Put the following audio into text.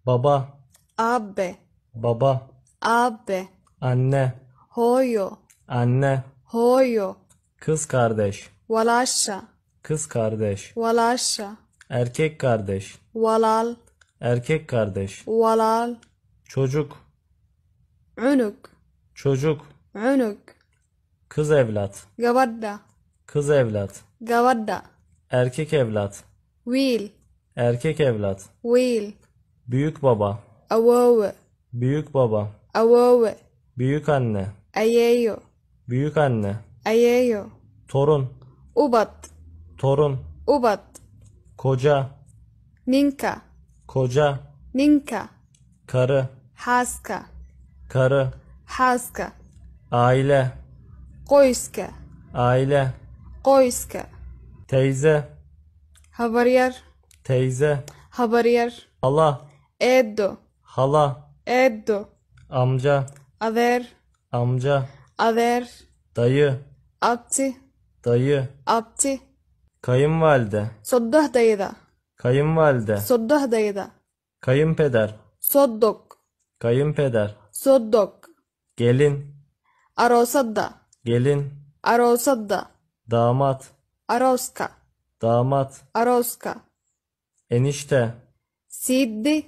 baba, Abi. baba, Abi. anne, Hoyo. anne, Hoyo. kız kardeş, Walasha. kız kardeş, Walasha. erkek kardeş, Walal. erkek kardeş, Walal. çocuk, Unuk. çocuk, Unuk. kız evlat, Gabadda. kız evlat, Gabadda. erkek evlat, Wiil. erkek evlat, Wiil. büyük baba, Awowe. büyük baba, Awowe. büyük anne, Ayeeyo. büyük anne, Ayeeyo. torun, Ubad. torun, Ubad. koca, Ninka. koca, Ninka. karı, Xaaska. karı, Xaaska. aile, Qoyska. aile, Qoyska. teyze, Habaryar. teyze, Habaryar. hala, Eedo. hala, Eedo. amca, Adeer. amca, Adeer. dayı, Abti. dayı, Abti. kayınvalide, Soddohdayda. kayınvalide, Soddohdayda. kayınpeder, Soddok. kayınpeder, Soddok. gelin, Aroosadda. gelin, Aroosadda. damat, Arooska. damat, Arooska. enişte, Siiddi.